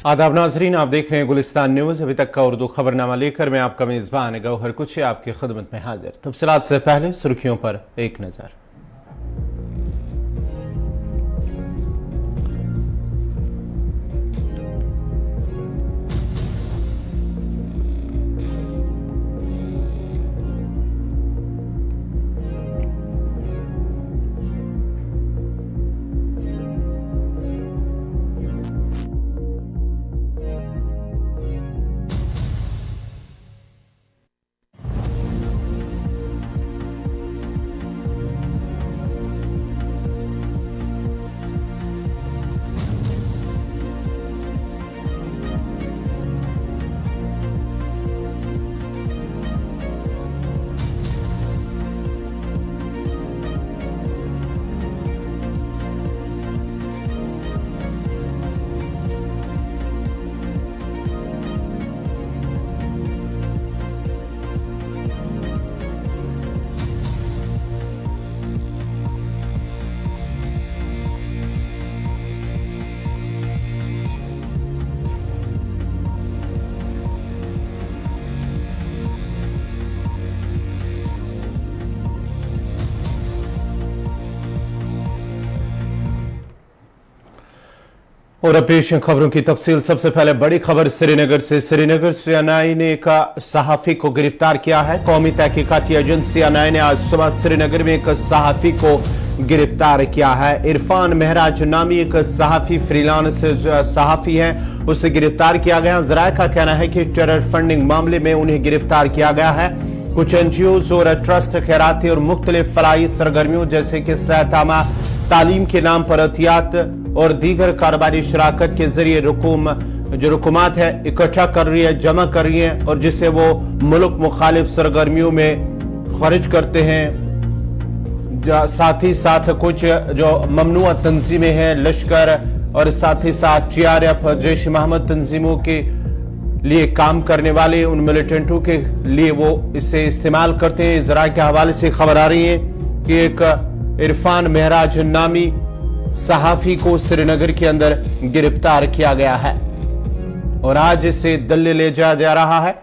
आदाब नाजरीन, आप देख रहे हैं गुलिस्तान न्यूज। अभी तक का उर्दू खबरनामा लेकर मैं आपका मेजबान गौहर कुछ आपकी खिदमत में हाजिर। तफसीलात से पहले सुर्खियों पर एक नजर। और अब पेश खबरों की तफसील। सबसे पहले बड़ी खबर श्रीनगर से। श्रीनगर सीएनआई ने एक सहाफी को गिरफ्तार किया है। कौमी तहकीकाती एजेंसी सीएनआई ने आज सुबह श्रीनगर में एक सहाफी को गिरफ्तार किया है। इरफान महराज नामी एक सहाफी फ्रीलांस सहाफी है, उसे गिरफ्तार किया गया। जराये का कहना है कि टेरर फंडिंग मामले में उन्हें गिरफ्तार किया गया है। कुछ एनजीओ और ट्रस्ट खैराती और मुख्तलिफ फलाही सरगर्मियों जैसे कि सेहतमा, तालीम के नाम पर अतियात और दीगर कारोबारी शराकत के जरिए रकूमात है इकट्ठा कर रही है, जमा कर रही है और जिसे वो मुल्क मुखालिफ सरगर्मियों में खर्च करते हैं। साथ ही साथ कुछ जो ममनुआ तंजीमें हैं, लश्कर और साथ ही साथ TRF जैश मोहम्मद तंजीमों के लिए काम करने वाले उन मिलिटेंटों के लिए वो इसे इस्तेमाल करते हैं। जरा के हवाले से खबर आ रही है कि एक इरफान महराज नामी सहाफी को श्रीनगर के अंदर गिरफ्तार किया गया है और आज इसे दिल्ली ले जाया जा रहा है।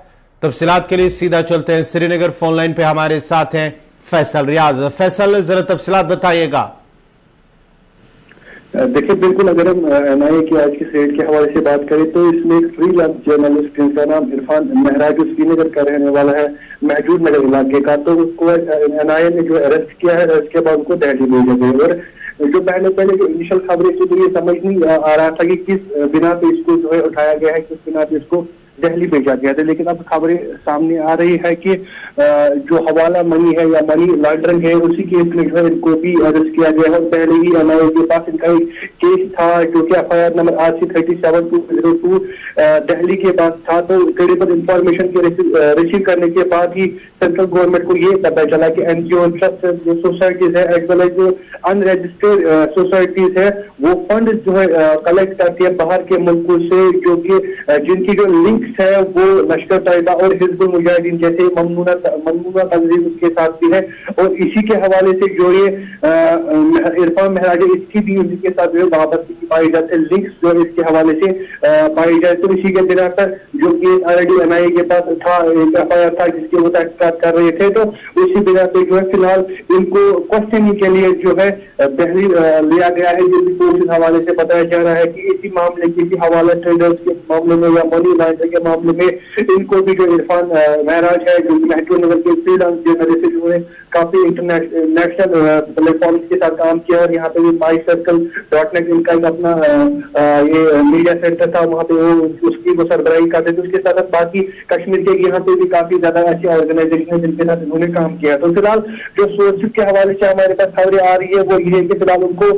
तफसीलात के लिए सीधा चलते हैं श्रीनगर। फोन लाइन पे हमारे साथ हैं फैसल रियाज। फैसल, जरा तफसीलात बताइएगा। देखिए, बिल्कुल अगर हम NIA की आज की रेड के हवाले से बात करें तो इसमें एक फ्रीलांस जर्नलिस्ट जिनका नाम इरफान महराज श्रीनगर का रहने वाला है, महजूद नगर इलाके का, तो उसको NIA ने जो अरेस्ट किया है, अरेस्ट के बाद उनको दिल्ली भेजा गया। और जो पहले जो इनिशियल खबरें थी तो ये समझ नहीं आ रहा था कि किस बिना पे इसको जो है उठाया गया है, किस बिना पे इसको दिल्ली भेजा गया था। लेकिन अब खबरें सामने आ रही है कि जो हवाला मनी है या मनी लॉन्ड्रिंग है उसी केस में जो है इनको भी अरेस्ट किया गया है। और पहले ही NIA के पास इनका एक केस था जो कि FIR नंबर RC 37-202 दिल्ली के पास था। तो क्रेडिबल इंफॉर्मेशन के रिसीव करने के बाद ही सेंट्रल गवर्नमेंट को ये पता चला कि एनजीओ, ट्रस्ट, जो सोसाइटीज है एज वेल एज जो अनरजिस्टर्ड सोसाइटीज है वो फंड जो है कलेक्ट करती है बाहर के मुल्कों से, जो कि जिनकी जो लिंक्स है वो लश्कर तैयबा और हिजबुल मुजाहिदीन जैसे ममनूना तंजीम उसके साथ भी है। और इसी के हवाले से जो ये इरफान महराज इसकी भी उनके साथ जो है वाबस्तगी पाई जाती है, लिंक्स जो इसके हवाले से पाई जाए। तो इसी के बिना पर जो कि ऑलरेडी NIA के पास था, एक FIR था जिसके वो तहकीकात कर रहे थे, तो उसी बिना पे जो है फिलहाल इनको क्वेश्चनिंग के लिए जो है दिल्ली लिया गया है। जो रिपोर्ट इस हवाले से बताया जा रहा है कि इसी मामले, किसी हवाला ट्रेडर्स के मामले में या मनी लॉन्ड्रिंग के मामले में इनको भी जो इरफान महराज है जो महजूद नगर के फ्रीलांस जर्नलिस्ट जिन्होंने काफी इंटरनेशनल प्लेटफॉर्म के साथ काम किया और यहाँ पे भी MyCircle.net इनका एक अपना ये मीडिया सेंटर था, वहाँ पे वो उसकी वो सरबराही करते थे। उसके साथ बाकी कश्मीर के यहाँ पे भी काफी ज्यादा ऐसी ऑर्गेनाइजेशन है जिनके साथ इन्होंने काम किया। तो फिलहाल जो सोर्सेज के हवाले से हमारे पास खबरें आ रही है वो ये है कि फिलहाल उनको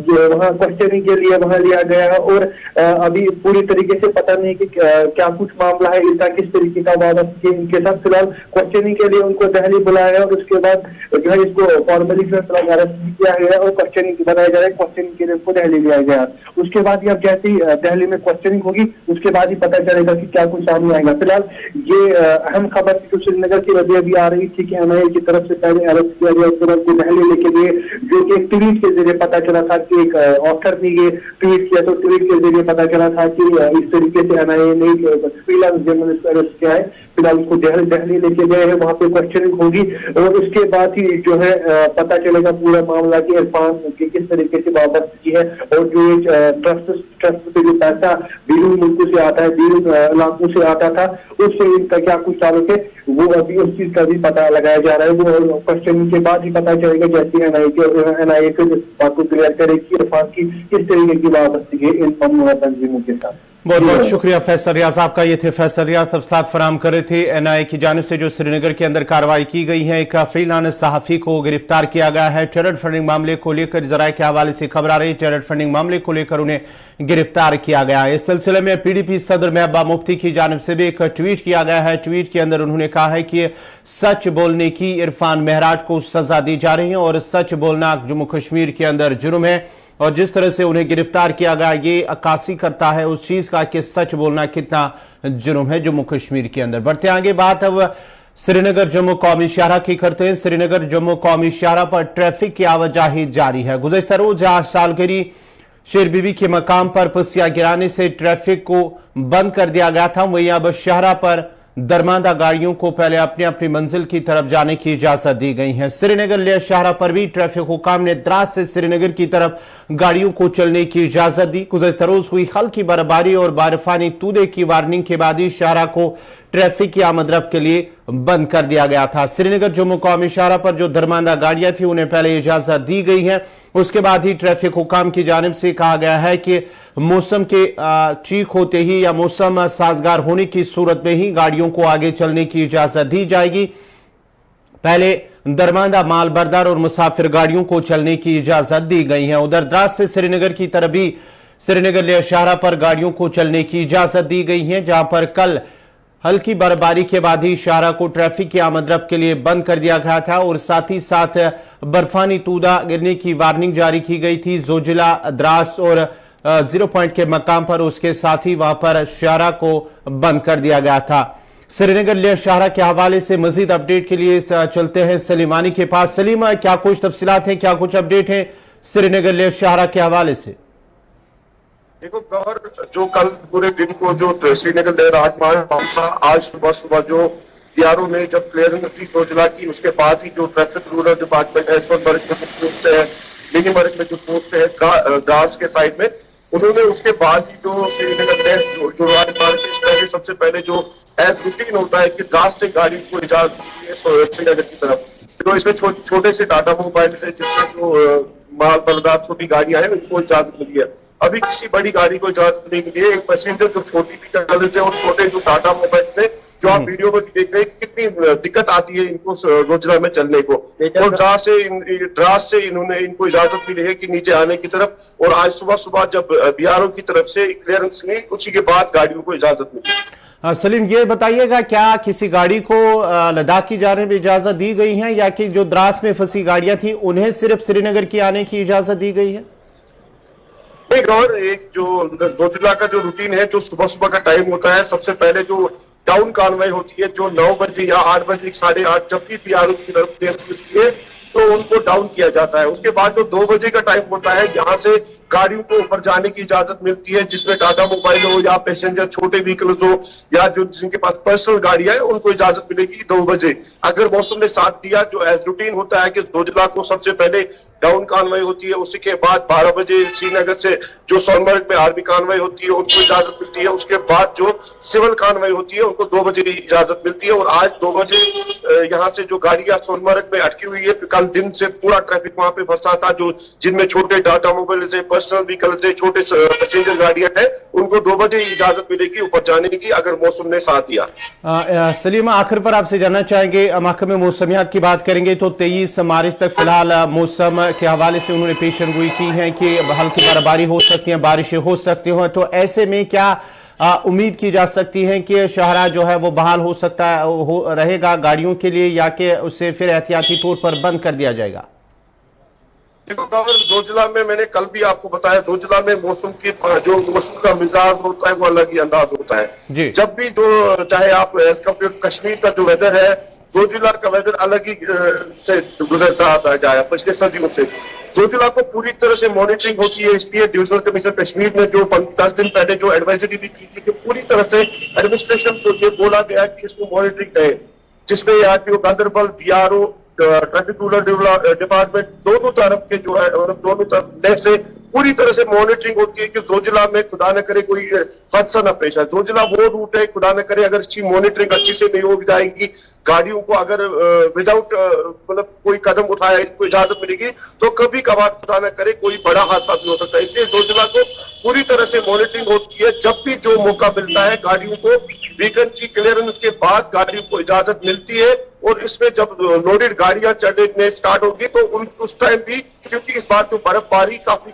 जो वहाँ क्वेश्चनिंग के लिए वहाँ लिया गया है और अभी पूरी तरीके से पता नहीं कि क्या कुछ मामला है, इनका किस तरीके का वाबस्ता इनके साथ। फिलहाल क्वेश्चनिंग के लिए उनको दिल्ली बुलाया है और उसके बाद जो है इसको फॉर्मली अरेस्ट किया गया और क्वेश्चनिंग बनाया जा रहा है। क्वेश्चनिंग के लिए उनको दिल्ली लिया गया। उसके बाद ही अब जैसे ही दिल्ली में क्वेश्चनिंग होगी उसके बाद ही पता चलेगा कि क्या कुछ सामने आएगा। फिलहाल ये अहम खबर थी जो श्रीनगर की वजह भी आ रही थी कि NIA की तरफ से पहले अरेस्ट किया गया, उसके बाद दिल्ली लेके गए, जो कि एक ट्वीट के जरिए पता चला था कि एक ऑथर ने ये ट्वीट किया, तो ट्वीट के जरिए पता चला था कि इस तरीके से NIA ने फ्रीलांस जर्नलिस्ट को अरेस्ट किया है। फिलहाल उसको दिल्ली लेके गए हैं, वहां पे क्वेश्चनिंग होगी और उसके बाद ही जो है पता चलेगा पूरा मामला कि इरफान की किस तरीके से वापसी है और जो ट्रस्ट पे जो पैसा बीरून मुल्कों से आता है, बीरून इलाकों से आता था, उससे इनका क्या कुछ ताल्लुक है, वो अभी उस चीज का भी पता लगाया जा रहा है। वो क्वेश्चनिंग के बाद ही पता चलेगा, जैसे NIA को इस बात को क्लियर करे कि इरफान की किस तरीके की वापसी है इन तंजीमों के साथ। बहुत बहुत शुक्रिया फैसल रियाज आपका। ये थे फैसल रियाज तफसीलात फराम कर रहे थे। NIA की जानिब से जो श्रीनगर के अंदर कार्रवाई की गई है, एक फ्रीलांस सहाफी को गिरफ्तार किया गया है। टेरर फंडिंग मामले को लेकर जराये के हवाले से खबर आ रही है, टेरर फंडिंग मामले को लेकर उन्हें गिरफ्तार किया गया है। इस सिलसिले में PDP सदर महबूबा मुफ्ती की जानिब से भी एक ट्वीट किया गया है। ट्वीट के अंदर उन्होंने कहा है कि सच बोलने की इरफान महराज को सजा दी जा रही है और सच बोलना जम्मू कश्मीर के अंदर जुर्म है और जिस तरह से उन्हें गिरफ्तार किया गया ये अक्कासी करता है उस चीज का कि सच बोलना कितना जुर्म है जम्मू कश्मीर के अंदर। बढ़ते आगे बात अब श्रीनगर जम्मू कौमी शाहरा की करते हैं। श्रीनगर जम्मू कौमी शाहरा पर ट्रैफिक की आवाजाही जारी है। गुज़श्ता रोज जहां सालगिरी शेर बीबी के मकाम पर पसिया गिराने से ट्रैफिक को बंद कर दिया गया था, वहीं अब शाहरा पर दरमांदा गाड़ियों को पहले अपनी अपनी मंजिल की तरफ जाने की इजाजत दी गई है। श्रीनगर ले शाहरा पर भी ट्रैफिक हुकाम ने द्रास से श्रीनगर की तरफ गाड़ियों को चलने की इजाजत दी। गुज़श्ता रोज हुई हल्की बर्फबारी और बर्फानी तूदे की वार्निंग के बाद ही शाहरा को ट्रैफिक की आमदरफ्त के लिए बंद कर दिया गया था। श्रीनगर जम्मू कौमी शाहरा पर जो दरमांदा गाड़ियां थी उन्हें पहले इजाजत दी गई है, उसके बाद ही ट्रैफिक हुकाम की जानिब से कहा गया है कि मौसम के ठीक होते ही या मौसम साजगार होने की सूरत में ही गाड़ियों को आगे चलने की इजाजत दी जाएगी। पहले दरमांदा माल बरदार और मुसाफिर गाड़ियों को चलने की इजाजत दी गई है। उधर द्रास से श्रीनगर की तरफ भी श्रीनगर ले शाहरा पर गाड़ियों को चलने की इजाजत दी गई है, जहां पर कल हल्की बर्फबारी के बाद ही शाहरा को ट्रैफिक की आमदरफ्त के लिए बंद कर दिया गया था और साथ ही साथ बर्फानी तूदा गिरने की वार्निंग जारी की गई थी जोजिला, द्रास और 0 पॉइंट के मकाम पर। उसके साथ ही वहां पर शाहरा को बंद कर दिया गया था। श्रीनगर ले शाहरा के हवाले से मजीद अपडेट के लिए चलते हैं सलीमानी के पास। सलीमा, क्या कुछ तफसीलात हैं, क्या कुछ अपडेट है श्रीनगर ले शाहरा के हवाले से? देखो गौर, जो कल पूरे दिन को जो श्रीनगर ले राजमार्ग पहुंचा, आज सुबह सुबह जो DRO ने जब क्लियरेंस दी जोजिला की, उसके बाद ही जो ट्रैफिक रूरल डिपार्टमेंट है, सोनमर्ग में जो पोस्ट है, मिनीमर्ग में जो पोस्ट है द्रास के साइड में, उन्होंने उसके बाद ही जो श्रीनगर ले जो राजमार्ग से पहले सबसे पहले जो एज रूटीन होता है कि द्रास से गाड़ी को इजाजत दी है श्रीनगर की तरफ। तो इसमें छोटे से टाटा मोबाइल से जिसमें जो माल बलदार छोटी गाड़ियां हैं उनको इजाजत मिली है। अभी किसी बड़ी गाड़ी को इजाजत नहीं मिली है। एक पैसेंजर जो छोटी व्हीकल से और छोटे जो टाटा मोबाइल से जो आप वीडियो में देख रहे हैं कितनी दिक्कत आती है इनको रोजगार में चलने को, और द्रास से इन्होंने इनको इजाजत मिली है कि नीचे आने की तरफ, और आज सुबह सुबह जब BRO की तरफ से क्लियरेंस मिली उसी के बाद गाड़ियों को इजाजत मिली। सलीम, ये बताइएगा क्या किसी गाड़ी को लद्दाख की जाने में इजाजत दी गई है या कि जो द्रास में फंसी गाड़ियां थी उन्हें सिर्फ श्रीनगर की आने की इजाजत दी गई है? एक और एक जो जोजिला का जो रूटीन है, जो सुबह सुबह का टाइम होता है, सबसे पहले जो टाउन कॉन्वॉय होती है जो 9 बजे या 8 बजे 8:30 जब भी BRO की तरफ होती है तो उनको डाउन किया जाता है। उसके बाद जो 2 बजे का टाइम होता है, यहाँ से गाड़ियों को ऊपर जाने की इजाजत मिलती है, जिसमें टाटा मोबाइल हो या पैसेंजर छोटे व्हीकल्स हो या जो जिनके पास पर्सनल गाड़ियां है उनको इजाजत मिलेगी 2 बजे। अगर मौसम ने साथ दिया, जो एज रूटीन होता है कि जोजिला को सबसे पहले डाउन कॉन्वॉय होती है, उसी के बाद 12 बजे श्रीनगर से जो सोनमर्ग में आर्मी कॉन्वॉय होती है उनको इजाजत मिलती है। उसके बाद जो सिविल कॉन्वॉय होती है उनको 2 बजे इजाजत मिलती है। और आज 2 बजे यहाँ से जो गाड़ियां सोनमर्ग में अटकी हुई है, कल दिन से पूरा ट्रैफिक वहां पे फंसा था, जो जिनमें छोटे टाटा मोबाइल से, पर्सनल व्हीकल से, छोटे पैसेंजर गाड़ियां हैं, उनको 2 बजे इजाजत मिलेगी ऊपर जाने की अगर मौसम ने साथ दिया। सलीमा, आखिर पर आपसे जानना चाहेंगे, महकमे मौसमियात की बात करेंगे तो 23 मार्च तक फिलहाल मौसम के हवाले से उन्होंने पेशेनगोई की है कि हल्की बर्फबारी हो सकती है, बारिशें हो सकती हो, तो ऐसे में क्या उम्मीद की जा सकती है कि शाहराह जो है वो बहाल हो सकता है रहेगा गाड़ियों के लिए, या कि उसे फिर एहतियाती तौर पर बंद कर दिया जाएगा? देखो गवर, जोजिला में मैंने कल भी आपको बताया, जोजिला में मौसम का मिजाज होता है वो अलग ही अंदाज होता है। जब भी जो चाहे आप एज कम्पेयर कश्मीर का जो वेदर है, जोजिला का वेदर अलग ही से गुजरता आता जाए पिछले सर्दियों से। जोजिला को पूरी तरह से मॉनिटरिंग होती है, इसलिए डिविजनल कमिश्नर कश्मीर ने जो 10 दिन पहले जो एडवाइजरी भी की थी कि पूरी तरह से एडमिनिस्ट्रेशन को ये बोला गया कि इसको मॉनिटरिंग रहे, जिसमें यहाँ की Ganderbal BRO traffic rural department दोनों तरफ के जो है, दोनों तरफ से पूरी तरह से मॉनिटरिंग होती है कि जोजिला में खुदा न करे कोई हादसा न पेश आए। जोजिला वो रूट है, खुदा न करे अगर इसकी मॉनिटरिंग अच्छी से नहीं हो जाएगी, गाड़ियों को अगर विदाउट मतलब कोई कदम उठाया, इनको इजाजत मिलेगी, तो कभी कभार खुदा न करे कोई बड़ा हादसा भी हो सकता है। इसलिए जोजिला को पूरी तरह से मॉनिटरिंग होती है। जब भी जो मौका मिलता है गाड़ियों को, वीकेंड की क्लियरेंस के बाद गाड़ियों को इजाजत मिलती है, और इसमें जब लोडेड गाड़ियां चढ़ने स्टार्ट होगी तो उस टाइम भी, क्योंकि इस बार जो बर्फबारी काफी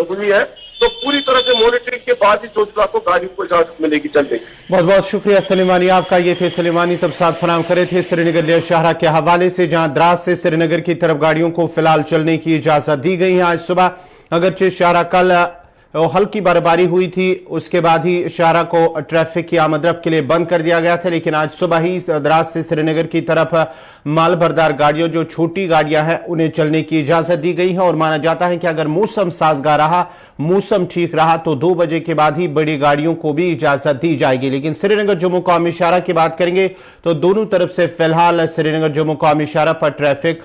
हुई है, तो पूरी तरह से मॉनिटरिंग के बाद ही जोजिला को गाड़ियों को इजाजत मिलेगी चलने की। बहुत बहुत शुक्रिया सलीमानी आपका। ये थे सलीमानी तफसात फराहम करे थे श्रीनगर लिया शाहराह के हवाले से, जहां द्रास से श्रीनगर की तरफ गाड़ियों को फिलहाल चलने की इजाजत दी गई है। आज सुबह अगरचे शाहराह कल हल्की बर्फबारी हुई थी, उसके बाद ही शाहराह को ट्रैफिक की आमदरफ्त के लिए बंद कर दिया गया था, लेकिन आज सुबह ही द्रास से श्रीनगर की तरफ माल भरदार गाड़ियों, जो छोटी गाड़ियां हैं, उन्हें चलने की इजाजत दी गई है। और माना जाता है कि अगर मौसम साजगार रहा, मौसम ठीक रहा, तो 2 बजे के बाद ही बड़ी गाड़ियों को भी इजाजत दी जाएगी। लेकिन श्रीनगर जम्मू कौमी शाहराह की बात करेंगे तो दोनों तरफ से फिलहाल श्रीनगर जम्मू कौमी शाहराह पर ट्रैफिक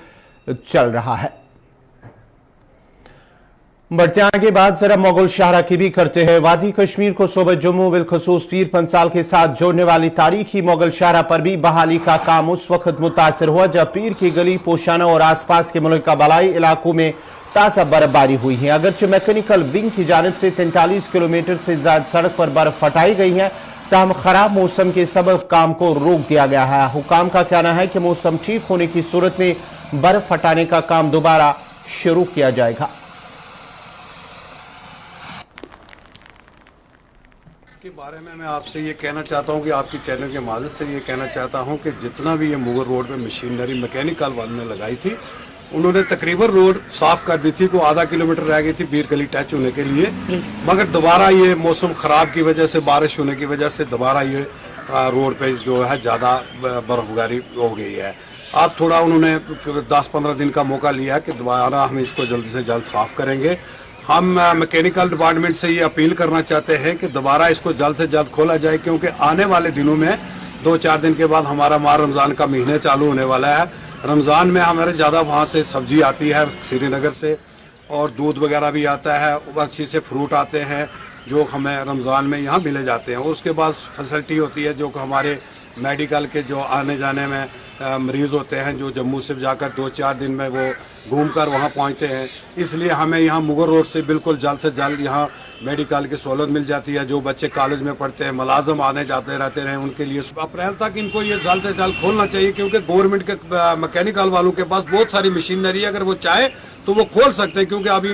चल रहा है। बढ़ते आगे बात जरा मुगल शाहराह की भी करते हैं। वादी कश्मीर को सूबे जम्मू बिलखसूस पीर पंसाल के साथ जोड़ने वाली तारीखी मुगल शाहराह पर भी बहाली का काम उस वक्त मुतासर हुआ जब पीर की गली, पोशाना और आसपास के मुल्क का बलाई इलाकों में ताजा बर्फबारी हुई है। अगरचे मैकेनिकल विंग की जानिब से 43 किलोमीटर से ज्यादा सड़क पर बर्फ हटाई गई है, ताहम खराब मौसम के सबब काम को रोक दिया गया है। हुकाम का कहना है कि मौसम ठीक होने की सूरत में बर्फ हटाने का काम दोबारा शुरू किया जाएगा। के बारे में मैं आपसे ये कहना चाहता हूँ कि आपकी चैनल के माध्यम से ये कहना चाहता हूँ कि जितना भी ये मुगल रोड पे मशीनरी मैकेनिकल वालों ने लगाई थी, उन्होंने तकरीबन रोड साफ कर दी थी, को आधा किलोमीटर रह गई थी पीर गली टच होने के लिए, मगर दोबारा ये मौसम ख़राब की वजह से, बारिश होने की वजह से दोबारा ये रोड पे जो है ज़्यादा बर्फबारी हो गई है। अब थोड़ा उन्होंने 10-15 दिन का मौका लिया है कि दोबारा हम इसको जल्द से जल्द साफ़ करेंगे। हम मैकेनिकल डिपार्टमेंट से ये अपील करना चाहते हैं कि दोबारा इसको जल्द से जल्द खोला जाए, क्योंकि आने वाले दिनों में 2-4 दिन के बाद हमारा माह रमज़ान का महीने चालू होने वाला है। रमज़ान में हमारे ज़्यादा वहाँ से सब्जी आती है श्रीनगर से, और दूध वगैरह भी आता है, अच्छी से फ्रूट आते हैं जो हमें रमज़ान में यहाँ मिले जाते हैं। और उसके बाद फैसिलिटी होती है जो हमारे मेडिकल के जो आने जाने में मरीज़ होते हैं, जो जम्मू से जाकर 2-4 दिन में वो घूमकर वहाँ पहुँचते हैं। इसलिए हमें यहाँ मुगल रोड से बिल्कुल जल्द से जल्द यहाँ मेडिकल की सहूलत मिल जाती है। जो बच्चे कॉलेज में पढ़ते हैं, मुलाजम आने जाते रहते हैं, उनके लिए अप्रैल तक इनको ये जल्द से जल्द खोलना चाहिए, क्योंकि गवर्नमेंट के मैकेनिकल वालों के पास बहुत सारी मशीनरी है, अगर वो चाहे तो वो खोल सकते हैं, क्योंकि अभी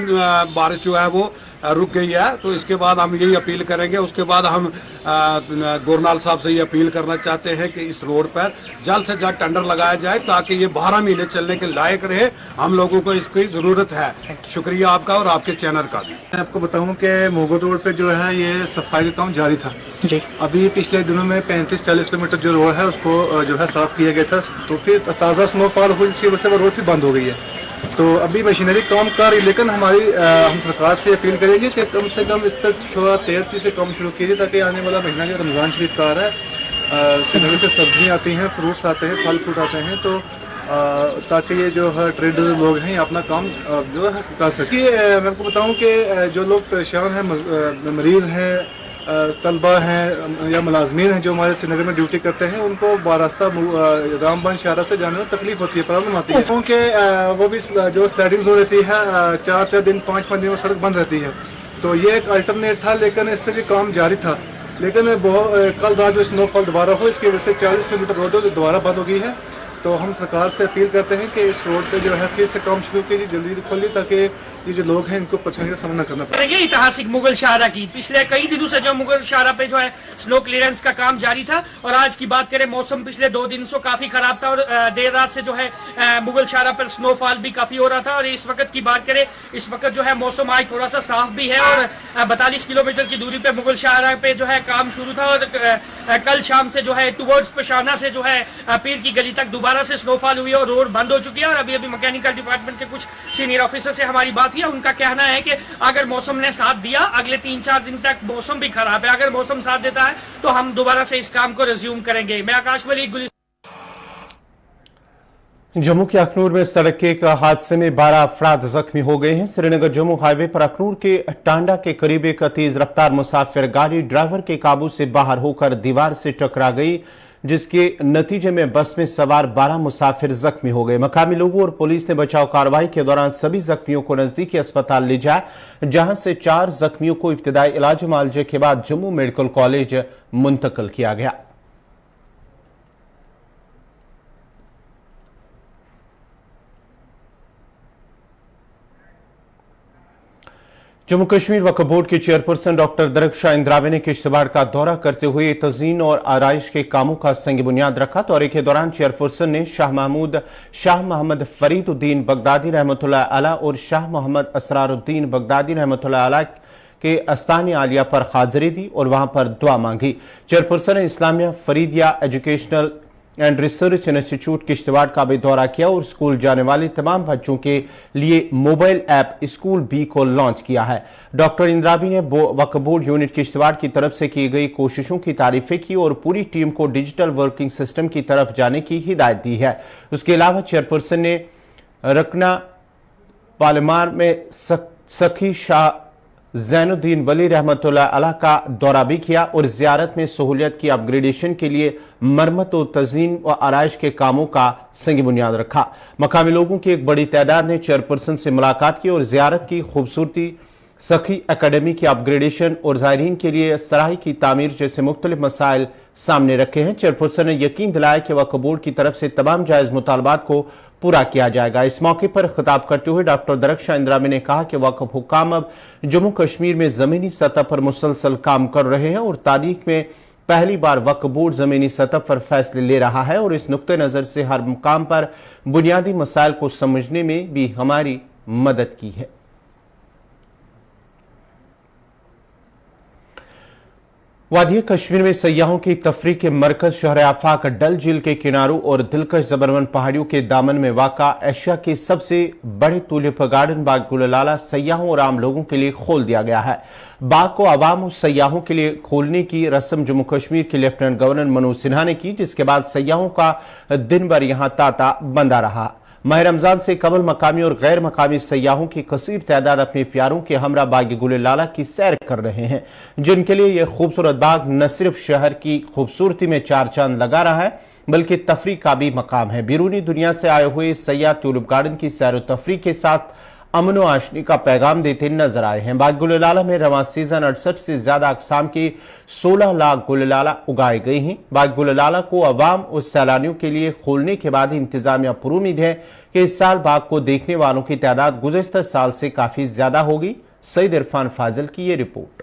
बारिश जो है वो रुक गई है। तो इसके बाद हम यही अपील करेंगे। उसके बाद हम गोरनाल साहब से ये अपील करना चाहते हैं कि इस रोड पर जल्द से जल्द टेंडर लगाया जाए, ताकि ये 12 महीने चलने के लायक रहे। हम लोगों को इसकी ज़रूरत है। शुक्रिया आपका और आपके चैनल का भी। मैं आपको बताऊं कि मुगल रोड पे जो है ये सफाई का काम जारी था जी। अभी पिछले दिनों में 35-40 किलोमीटर जो रोड है उसको जो है साफ़ किया गया था, तो फिर ताज़ा स्नोफॉल हुई, इसकी वजह से वो रोड फिर बंद हो गई है। तो अभी मशीनरी काम कर रही, लेकिन हम सरकार से अपील करेंगे कि कम से कम इस पर थोड़ा तेज़ी से काम शुरू कीजिए, ताकि आने वाला महीना जो रमज़ान शरीफ का आ रहा है, श्रीनगर से सब्जियाँ आती हैं, फ्रूट्स आते हैं, फल फ्रूट आते हैं, तो ताकि ये जो है ट्रेडर्स लोग हैं अपना काम जो है कर सके। मैं आपको बताऊं कि जो लोग परेशान हैं, मरीज़ हैं, तलबा हैं या मुलाजमीन हैं जो हमारे श्रीनगर में ड्यूटी करते हैं, उनको बारास्ता रामबन शाहराह से जाने में तकलीफ होती है, प्रॉब्लम आती है, क्योंकि वो भी जो स्लाइडिंग जोन रहती है 4-4 दिन 5-5 दिन में सड़क बंद रहती है। तो ये एक अल्टरनेट था, लेकिन इस पर भी काम जारी था। लेकिन कल रात जो स्नोफॉल दोबारा हो, इसकी वजह से 40 किलोमीटर रोड दोबारा बंद हो गई है। तो हम सरकार से अपील करते हैं कि इस रोड पे जो है फिर से काम शुरू कीजिए, जल्दी खोलिए, ताकि ये जो लोग हैं इनको परेशानी का सामना करना पड़ेगा। करेंगे ऐतिहासिक मुगल शाहरा की। पिछले कई दिनों से जो मुगल शाहरा पे जो है स्नो क्लियरेंस का काम जारी था, और आज की बात करें मौसम पिछले 2 दिन से काफी खराब था, और देर रात से जो है मुगल शाहरा पर स्नोफॉल भी काफी हो रहा था। और इस वक्त की बात करें, इस वक्त जो है मौसम आज थोड़ा सा साफ भी है, और 42 किलोमीटर की दूरी पे मुगल शाहरा पे जो है काम शुरू था, और कल शाम से जो है टुवर्ड्स पशाना से जो है पीर की गली तक दोबारा से स्नोफॉल हुई है और रोड बंद हो चुकी है। और अभी मैकेनिकल डिपार्टमेंट के कुछ सीनियर ऑफिसर से हमारी बात हुई है, उनका कहना है कि अगर मौसम ने साथ दिया, अगले 3-4 दिन तक मौसम भी खराब है, अगर मौसम साथ देता है तो हम दोबारा से इस काम को रिज्यूम करेंगे। मैं आकाश वली गुलिस्तान। जम्मू के अखनूर में सड़क के एक हादसे में 12 अफराद जख्मी हो गए हैं। श्रीनगर जम्मू हाईवे पर अखनूर के टांडा के करीब एक तेज रफ्तार मुसाफिर गाड़ी ड्राइवर के काबू से बाहर होकर दीवार से टकरा गई, जिसके नतीजे में बस में सवार 12 मुसाफिर जख्मी हो गए। मकामी लोगों और पुलिस ने बचाव कार्रवाई के दौरान सभी जख्मियों को नजदीकी अस्पताल ले जाया, जहां से 4 जख्मियों को इब्तिदाई इलाज मुआवजे के बाद जम्मू मेडिकल कॉलेज मुंतकिल किया गया। जम्मू कश्मीर वक्फ बोर्ड के चेयरपर्सन डॉक्टर दरख्शाह इंद्रावी ने किश्तवाड़ का दौरा करते हुए तज़ीन और आराइश के कामों का संग बुनियाद रखा। दौरे के दौरान चेयरपर्सन ने शाह मोहम्मद फरीदुद्दीन बगदादी रहमतुल्लाह अलैह और शाह मोहम्मद असरारुद्दीन बगदादी रहमतुल्लाह अलैह के अस्तानी आलिया पर हाजिरी दी और वहां पर दुआ मांगी। चेयरपर्सन ने Islamia Faridia educational and research institute Kishtwar का भी दौरा किया और स्कूल जाने वाले तमाम बच्चों के लिए मोबाइल ऐप स्कूल बी को लॉन्च किया है। डॉक्टर इंद्रावी ने वक्फ बोर्ड यूनिट किश्तवाड़ की तरफ से की गई कोशिशों की तारीफें की और पूरी टीम को डिजिटल वर्किंग सिस्टम की तरफ जाने की हिदायत दी है। उसके अलावा चेयरपर्सन ने रकना पालमार में सखी शाह जैनुद्दीन वली रहमतुल्लाह अलैह का दौरा भी किया और जियारत में सहूलियत की अपग्रेडेशन के लिए मरम्मत और तज़ीन व आराइश के कामों का संग बुनियाद रखा। मकामी लोगों की एक बड़ी तादाद ने चेयरपर्सन से मुलाकात की और जियारत की खूबसूरती, सखी एकेडमी की अपग्रेडेशन और ज़ायरीन के लिए सराही की तामीर जैसे मुख्तलिफ मसाइल सामने रखे हैं। चेयरपर्सन ने यकीन दिलाया कि वक्फ बोर्ड की तरफ से तमाम जायज मुतालबात को पूरा किया जाएगा। इस मौके पर खिताब करते हुए डॉक्टर दरख्शाह इंद्रावी ने कहा कि वक्फ हुक्काम अब जम्मू कश्मीर में जमीनी सतह पर मुसलसल काम कर रहे हैं और तारीख में पहली बार वक्फ बोर्ड जमीनी सतह पर फैसले ले रहा है और इस नुक्ते नजर से हर मुकाम पर बुनियादी मसाइल को समझने में भी हमारी मदद की है। वादी कश्मीर में सयाहों की तफरीह के मरकज शहर आफाक डल झील के किनारों और दिलकश जबरवन पहाड़ियों के दामन में वाक़ा एशिया के सबसे बड़े टूलिप गार्डन बाग गुललाला सयाहों और आम लोगों के लिए खोल दिया गया है। बाग को आवाम और सयाहों के लिए खोलने की रस्म जम्मू कश्मीर के लेफ्टिनेंट गवर्नर मनोज सिन्हा ने की, जिसके बाद सयाहों का दिन भर यहां तांता बंधा रहा। माह रमजान से कबल मकामी और गैर मकामी सयाहों की कसीर तादाद अपने प्यारों के हमरा बाग गुललाला की सैर कर रहे हैं, जिनके लिए यह खूबसूरत बाग न सिर्फ शहर की खूबसूरती में चार चांद लगा रहा है बल्कि तफरीह का भी मकाम है। बैरूनी दुनिया से आए हुए सयाह ट्यूलिप गार्डन की सैर व तफरीह के साथ अमन व आशनी का पैगाम देते नजर आए हैं। बाग गुललाला में रवां सीजन 68 से ज्यादा अकसाम की 16 लाख गुललाला उगाए गए हैं। बाग गुललाला को अवाम और सैलानियों के लिए खोलने के बाद इंतजामिया पुरुमीद है कि इस साल बाग को देखने वालों की तादाद गुज़श्ता साल से काफी ज्यादा होगी। सईद इरफान फाजिल की ये रिपोर्ट।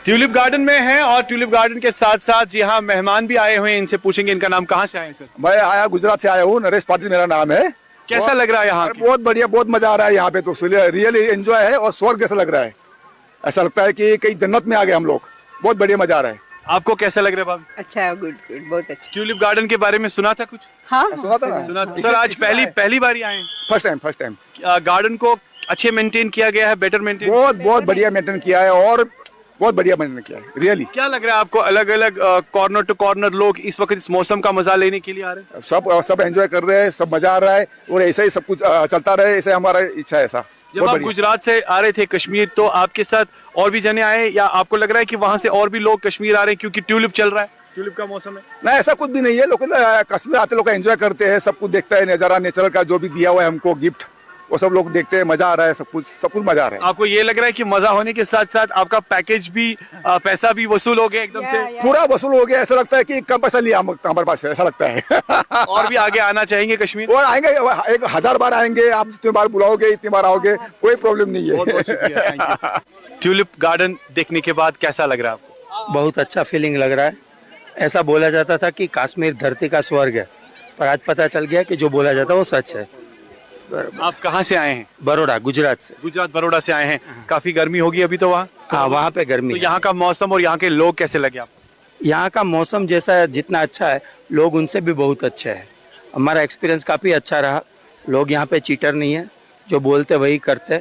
ट्यूलिप गार्डन में है और ट्यूलिप गार्डन के साथ साथ यहाँ मेहमान भी आए हुए हैं, इनसे पूछेंगे इनका नाम, कहाँ से आए हैं सर? मैं आया गुजरात से आया हूँ, नरेश पाटिल मेरा नाम है। कैसा लग रहा है यहाँ? बहुत बढ़िया, बहुत मजा आ रहा है यहाँ पे, तो रियली एंजॉय है और स्वर्ग जैसा लग रहा है। ऐसा लगता है कि कहीं जन्नत में आ गए हम लोग। बहुत बढ़िया मजा आ रहा है। आपको कैसा लग रहा है भाभी? अच्छा है, गुड गुड, बहुत अच्छा। ट्यूलिप गार्डन के बारे में सुना था कुछ? हाँ सुना था ना? सुना था। सर आज पहली बार आए? First time. गार्डन को अच्छे मेंटेन किया गया है, बेटर मेंटेन? बहुत बढ़िया मेंटेन किया है और बहुत बढ़िया मेंटेन किया है रियली। क्या लग रहा है आपको, अलग अलग कॉर्नर टू कॉर्नर लोग इस वक्त इस मौसम का मजा लेने के लिए आ रहे हैं? सब एंजॉय कर रहे हैं, सब मजा आ रहा है और ऐसा ही सब कुछ चलता रहे, ऐसे हमारा इच्छा है। ऐसा जब आप गुजरात से आ रहे थे कश्मीर तो आपके साथ और भी जने आए या आपको लग रहा है कि वहां से और भी लोग कश्मीर आ रहे हैं क्योंकि ट्यूलिप चल रहा है, ट्यूलिप का मौसम है? नहीं, ऐसा कुछ भी नहीं है। लोग कश्मीर आते लोग एंजॉय करते हैं, सब कुछ देखता है, नजारा नेचर का जो भी दिया हुआ है हमको गिफ्ट, वो सब लोग देखते हैं, मजा आ रहा है, सब कुछ मजा आ रहा है। आपको ये लग रहा है कि मजा होने के साथ साथ आपका पैकेज भी पैसा भी वसूल हो गया एकदम से? पूरा वसूल हो गया, ऐसा लगता है कि कम पैसा लिया हमारे पास से, ऐसा लगता है। और भी आगे आना चाहेंगे कश्मीर? और आएंगे, 1000 बार आएंगे, आप जितनी बार बुलाओगे इतनी बार आओगे, कोई प्रॉब्लम नहीं है। बहुत बहुत शुक्रिया, थैंक यू। ट्यूलिप गार्डन देखने के बाद कैसा लग रहा है आपको? बहुत अच्छा फीलिंग लग रहा है। ऐसा बोला जाता था कि कश्मीर धरती का स्वर्ग है, पर आज पता चल गया कि जो बोला जाता है वो सच है। आप कहाँ से आए हैं? बड़ौदा, गुजरात से। गुजरात, बड़ौदा से आए हैं। काफी गर्मी होगी अभी तो वहाँ? हाँ, वहाँ पे गर्मी तो है। यहाँ का मौसम और यहाँ के लोग कैसे लगे आपको? यहाँ का मौसम जैसा जितना अच्छा है, लोग उनसे भी बहुत अच्छे हैं। हमारा एक्सपीरियंस काफ़ी अच्छा रहा। लोग यहाँ पे चीटर नहीं है, जो बोलते वही करते,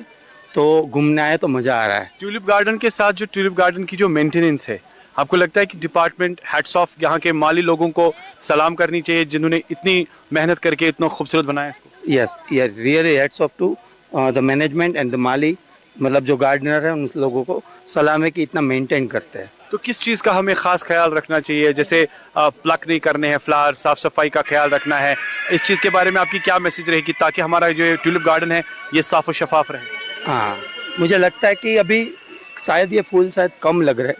तो घूमने आए तो मज़ा आ रहा है। ट्यूलिप गार्डन के साथ जो ट्यूलिप गार्डन की जो मेंटेनेंस है, आपको लगता है कि डिपार्टमेंट हैट्स ऑफ यहाँ के माली लोगों को सलाम करनी चाहिए जिन्होंने इतनी मेहनत करके इतना खूबसूरत बनाया इसको? Yes, really hats off to the management and the mali, मतलब जो गार्डनर है उन लोगों को सलाम है कि इतना मेंटेन करते हैं। तो किस चीज़ का हमें खास ख्याल रखना चाहिए? जैसे प्लक नहीं करने हैं फ्लावर, साफ सफाई का ख्याल रखना है, इस चीज़ के बारे में आपकी क्या मैसेज रहेगी ताकि हमारा जो ट्यूलिप गार्डन है ये साफ और शफाफ रहे? हाँ, मुझे लगता है कि अभी शायद ये फूल शायद कम लग रहे,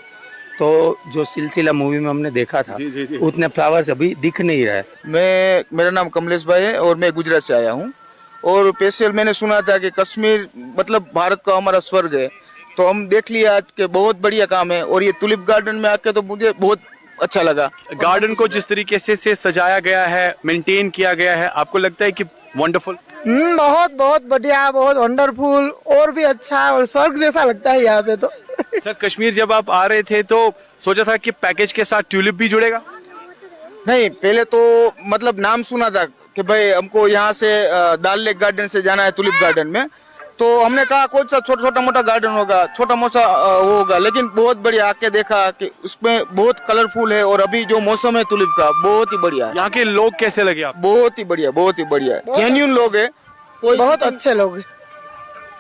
तो जो सिलसिला मूवी में हमने देखा था जी। उतने फ्लावर्स अभी दिख नहीं रहा है। मेरा नाम कमलेश भाई है और मैं गुजरात से आया हूँ। और स्पेशल मैंने सुना था कि कश्मीर मतलब भारत का हमारा स्वर्ग है, तो हम देख लिया आज के बहुत बढ़िया काम है। और ये टुलिप गार्डन में आके तो मुझे बहुत अच्छा लगा। गार्डन को जिस तरीके से सजाया गया है, मेंटेन किया गया है, आपको लगता है कि वंडरफुल? बहुत बढ़िया, बहुत वंडरफुल और भी अच्छा, और स्वर्ग जैसा लगता है यहाँ पे तो। सर, कश्मीर जब आप आ रहे थे तो सोचा था कि पैकेज के साथ ट्यूलिप भी जुड़ेगा? नहीं, पहले तो मतलब नाम सुना था कि भाई हमको यहाँ से दाल लेक गार्डन से जाना है टुलिप गार्डन में, तो हमने कहा कौन सा छोटा मोटा गार्डन होगा, छोटा मोटा होगा, लेकिन बहुत बढ़िया आके देखा कि उसमें बहुत कलरफुल है। और अभी जो मौसम है टुलिप का बहुत ही बढ़िया है। यहाँ के लोग कैसे लगे आप? बहुत ही बढ़िया जेन्युइन लोग है, कोई बहुत अच्छे लोग।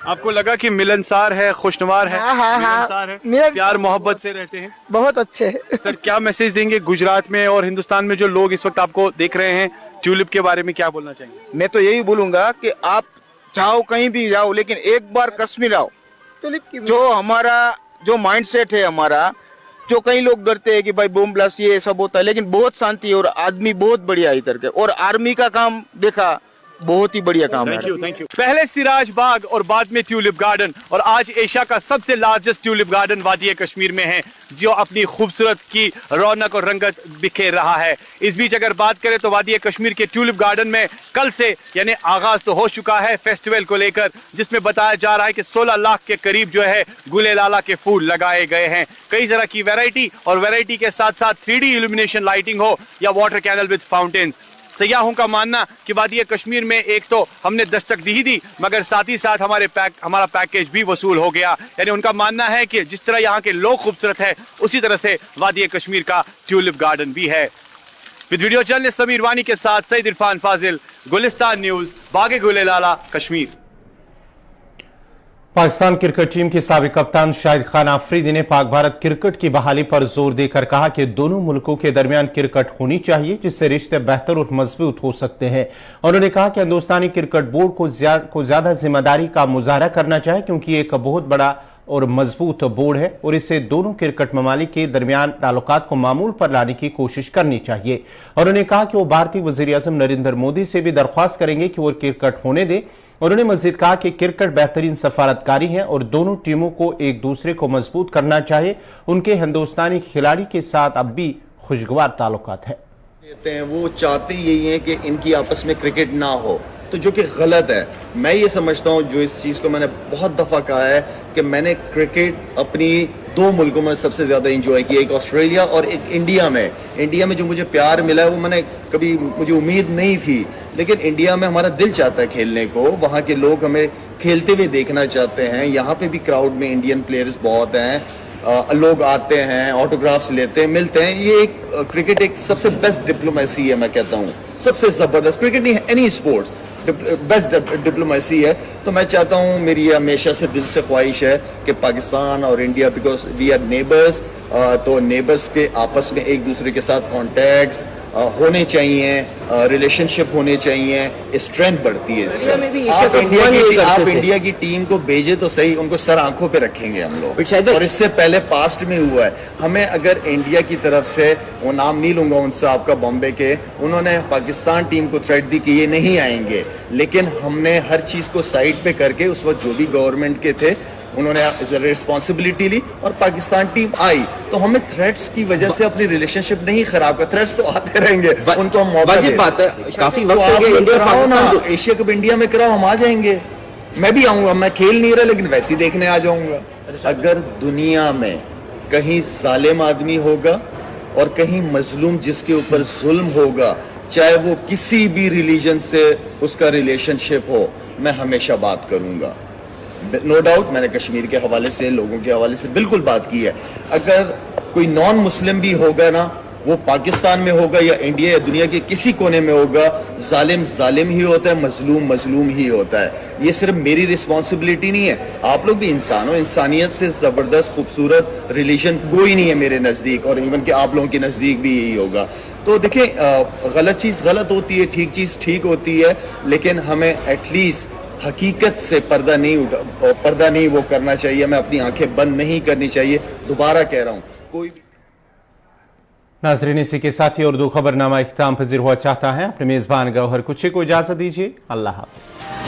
आपको लगा कि मिलनसार है, खुशनुमार है? हाँ, मिलनसार है, प्यार मोहब्बत से रहते हैं, बहुत अच्छे है। सर क्या मैसेज देंगे गुजरात में और हिंदुस्तान में जो लोग इस वक्त आपको देख रहे हैं, ट्यूलिप के बारे में क्या बोलना चाहेंगे? मैं तो यही बोलूंगा कि आप चाहो कहीं भी जाओ, लेकिन एक बार कश्मीर आओ। जो हमारा जो माइंडसेट है हमारा, जो कई लोग डरते हैं कि भाई बम ब्लास्ट ये सब होता है, लेकिन बहुत शांति है और आदमी बहुत बढ़िया है इधर के। और आर्मी का काम देखा, बहुत ही बढ़िया काम है। Thank you. पहले सिराज बाग और बाद में ट्यूलिप गार्डन, और आज एशिया का सबसे लार्जेस्ट ट्यूलिप गार्डन वादी कश्मीर में है, जो अपनी खूबसूरत की रौनक और रंगत बिखेर रहा है। इस बीच अगर बात करें तो वादी कश्मीर के ट्यूलिप गार्डन में कल से यानी आगाज तो हो चुका है फेस्टिवल को लेकर, जिसमें बताया जा रहा है कि 16 लाख के करीब जो है गुले लाला के फूल लगाए गए हैं। कई तरह की वैरायटी, और वैरायटी के साथ साथ 3D इल्यूमिनेशन लाइटिंग हो या वाटर कैनल विद फाउंटेन्स। सयाहों का मानना कि वादी कश्मीर में एक तो हमने दस्तक दी ही दी, मगर साथ ही साथ हमारा पैकेज भी वसूल हो गया। यानी उनका मानना है कि जिस तरह यहाँ के लोग खूबसूरत है, उसी तरह से वादी कश्मीर का ट्यूलिप गार्डन भी है। विद वीडियो जर्नलिस्ट समीर वानी के साथ सईद इरफान फाजिल, गुलिस्तान न्यूज, बागे गुलेलाला, कश्मीर। पाकिस्तान क्रिकेट टीम के साबिक कप्तान शाहिद खान आफरीदी ने पाक भारत क्रिकेट की बहाली पर जोर देकर कहा कि दोनों मुल्कों के दरमियान क्रिकेट होनी चाहिए, जिससे रिश्ते बेहतर और मजबूत हो सकते हैं। उन्होंने कहा कि हिंदुस्तानी क्रिकेट बोर्ड को ज्यादा जिम्मेदारी का मुजाहरा करना चाहिए, क्योंकि एक बहुत बड़ा और मजबूत बोर्ड है और इसे दोनों क्रिकेट ममालिक के दरमियान ताल्लुकात को मामूल पर लाने की कोशिश करनी चाहिए। और उन्होंने कहा कि वो भारतीय वजीर आजम नरेंद्र मोदी से भी दरख्वास्त करेंगे कि वो क्रिकेट होने दे। उन्होंने मजीद कहा कि क्रिकेट बेहतरीन सफारतकारी है और दोनों टीमों को एक दूसरे को मजबूत करना चाहिए। उनके हिंदुस्तानी खिलाड़ी के साथ अब भी खुशगवार ताल्लुकात है। वो चाहते यही हैं कि इनकी आपस में क्रिकेट ना हो, तो जो कि गलत है। मैं ये समझता हूँ, जो इस चीज़ को मैंने बहुत दफ़ा कहा है कि मैंने क्रिकेट अपनी 2 मुल्कों में सबसे ज़्यादा इंजॉय किया, एक ऑस्ट्रेलिया और एक इंडिया में। इंडिया में जो मुझे प्यार मिला है वो मैंने कभी मुझे उम्मीद नहीं थी, लेकिन इंडिया में हमारा दिल चाहता है खेलने को, वहाँ के लोग हमें खेलते हुए देखना चाहते हैं। यहाँ पे भी क्राउड में इंडियन प्लेयर्स बहुत हैं, लोग आते हैं, ऑटोग्राफ्स लेते हैं, मिलते हैं। ये एक क्रिकेट एक सबसे बेस्ट डिप्लोमेसी है, मैं कहता हूँ सबसे जबरदस्त, क्रिकेट नहीं एनी स्पोर्ट्स बेस्ट डिप्लोमेसी है। तो मैं चाहता हूँ, मेरी हमेशा से दिल से ख्वाहिश है कि पाकिस्तान और India, because we are neighbours, तो नेबर्स के आपस में एक दूसरे के साथ कॉन्टैक्ट्स होने चाहिए, रिलेशनशिप होने चाहिए, स्ट्रेंथ बढ़ती है इससे। आप इंडिया की टीम को भेजे तो सही, उनको सर आंखों पे रखेंगे हम लोग, और इससे पहले पास्ट में हुआ है। हमें अगर इंडिया की तरफ से, वो नाम नहीं लूंगा उनसे आपका, बॉम्बे के, उन्होंने पाकिस्तान टीम को थ्रेट दी कि ये नहीं आएंगे, लेकिन हमने हर चीज को साइड पे करके उस वक्त जो भी गवर्नमेंट के थे उन्होंने रिस्पॉन्सिबिलिटी ली और पाकिस्तान टीम आई। तो हमें थ्रेट्स की वजह से अपनी रिलेशनशिप नहीं खराब कर, थ्रेट्स तो आते रहेंगे, उनको हम मौका दें। बात है, काफी वक्त तो हो गया, आप इंडिया कराओ ना, पाकिस्तान एशिया कप इंडिया में कराओ, हम आ जाएंगे, मैं भी आऊंगा, मैं खेल नहीं रहा लेकिन वैसे ही देखने आ जाऊंगा। अगर दुनिया में कहीं जालिम आदमी होगा और कहीं मजलूम जिसके ऊपर जुल्म होगा, चाहे वो किसी भी रिलीजन से उसका रिलेशनशिप हो, मैं हमेशा बात करूंगा। नो डाउट, मैंने कश्मीर के हवाले से, लोगों के हवाले से बिल्कुल बात की है। अगर कोई नॉन मुस्लिम भी होगा ना, वो पाकिस्तान में होगा या इंडिया या दुनिया के किसी कोने में होगा, जालिम जालिम ही होता है, मजलूम मजलूम ही होता है। ये सिर्फ मेरी रिस्पॉन्सिबिलिटी नहीं है, आप लोग भी इंसान हो, इंसानियत से जबरदस्त खूबसूरत रिलीजन कोई नहीं है मेरे नजदीक, और इवन के आप लोगों के नजदीक भी यही होगा। तो देखिए, गलत चीज गलत होती है, ठीक चीज ठीक होती है, लेकिन हमें एटलीस्ट हकीकत से पर्दा नहीं वो करना चाहिए, मैं अपनी आंखें बंद नहीं करनी चाहिए। दोबारा कह रहा हूं, कोई भी नाजरीन, इसी के साथ ही उर्दू खबरनामा इख्तिताम पजीर हुआ चाहता है। अपने मेजबान गौहर कुची को इजाजत दीजिए। अल्लाह हाफ़िज़।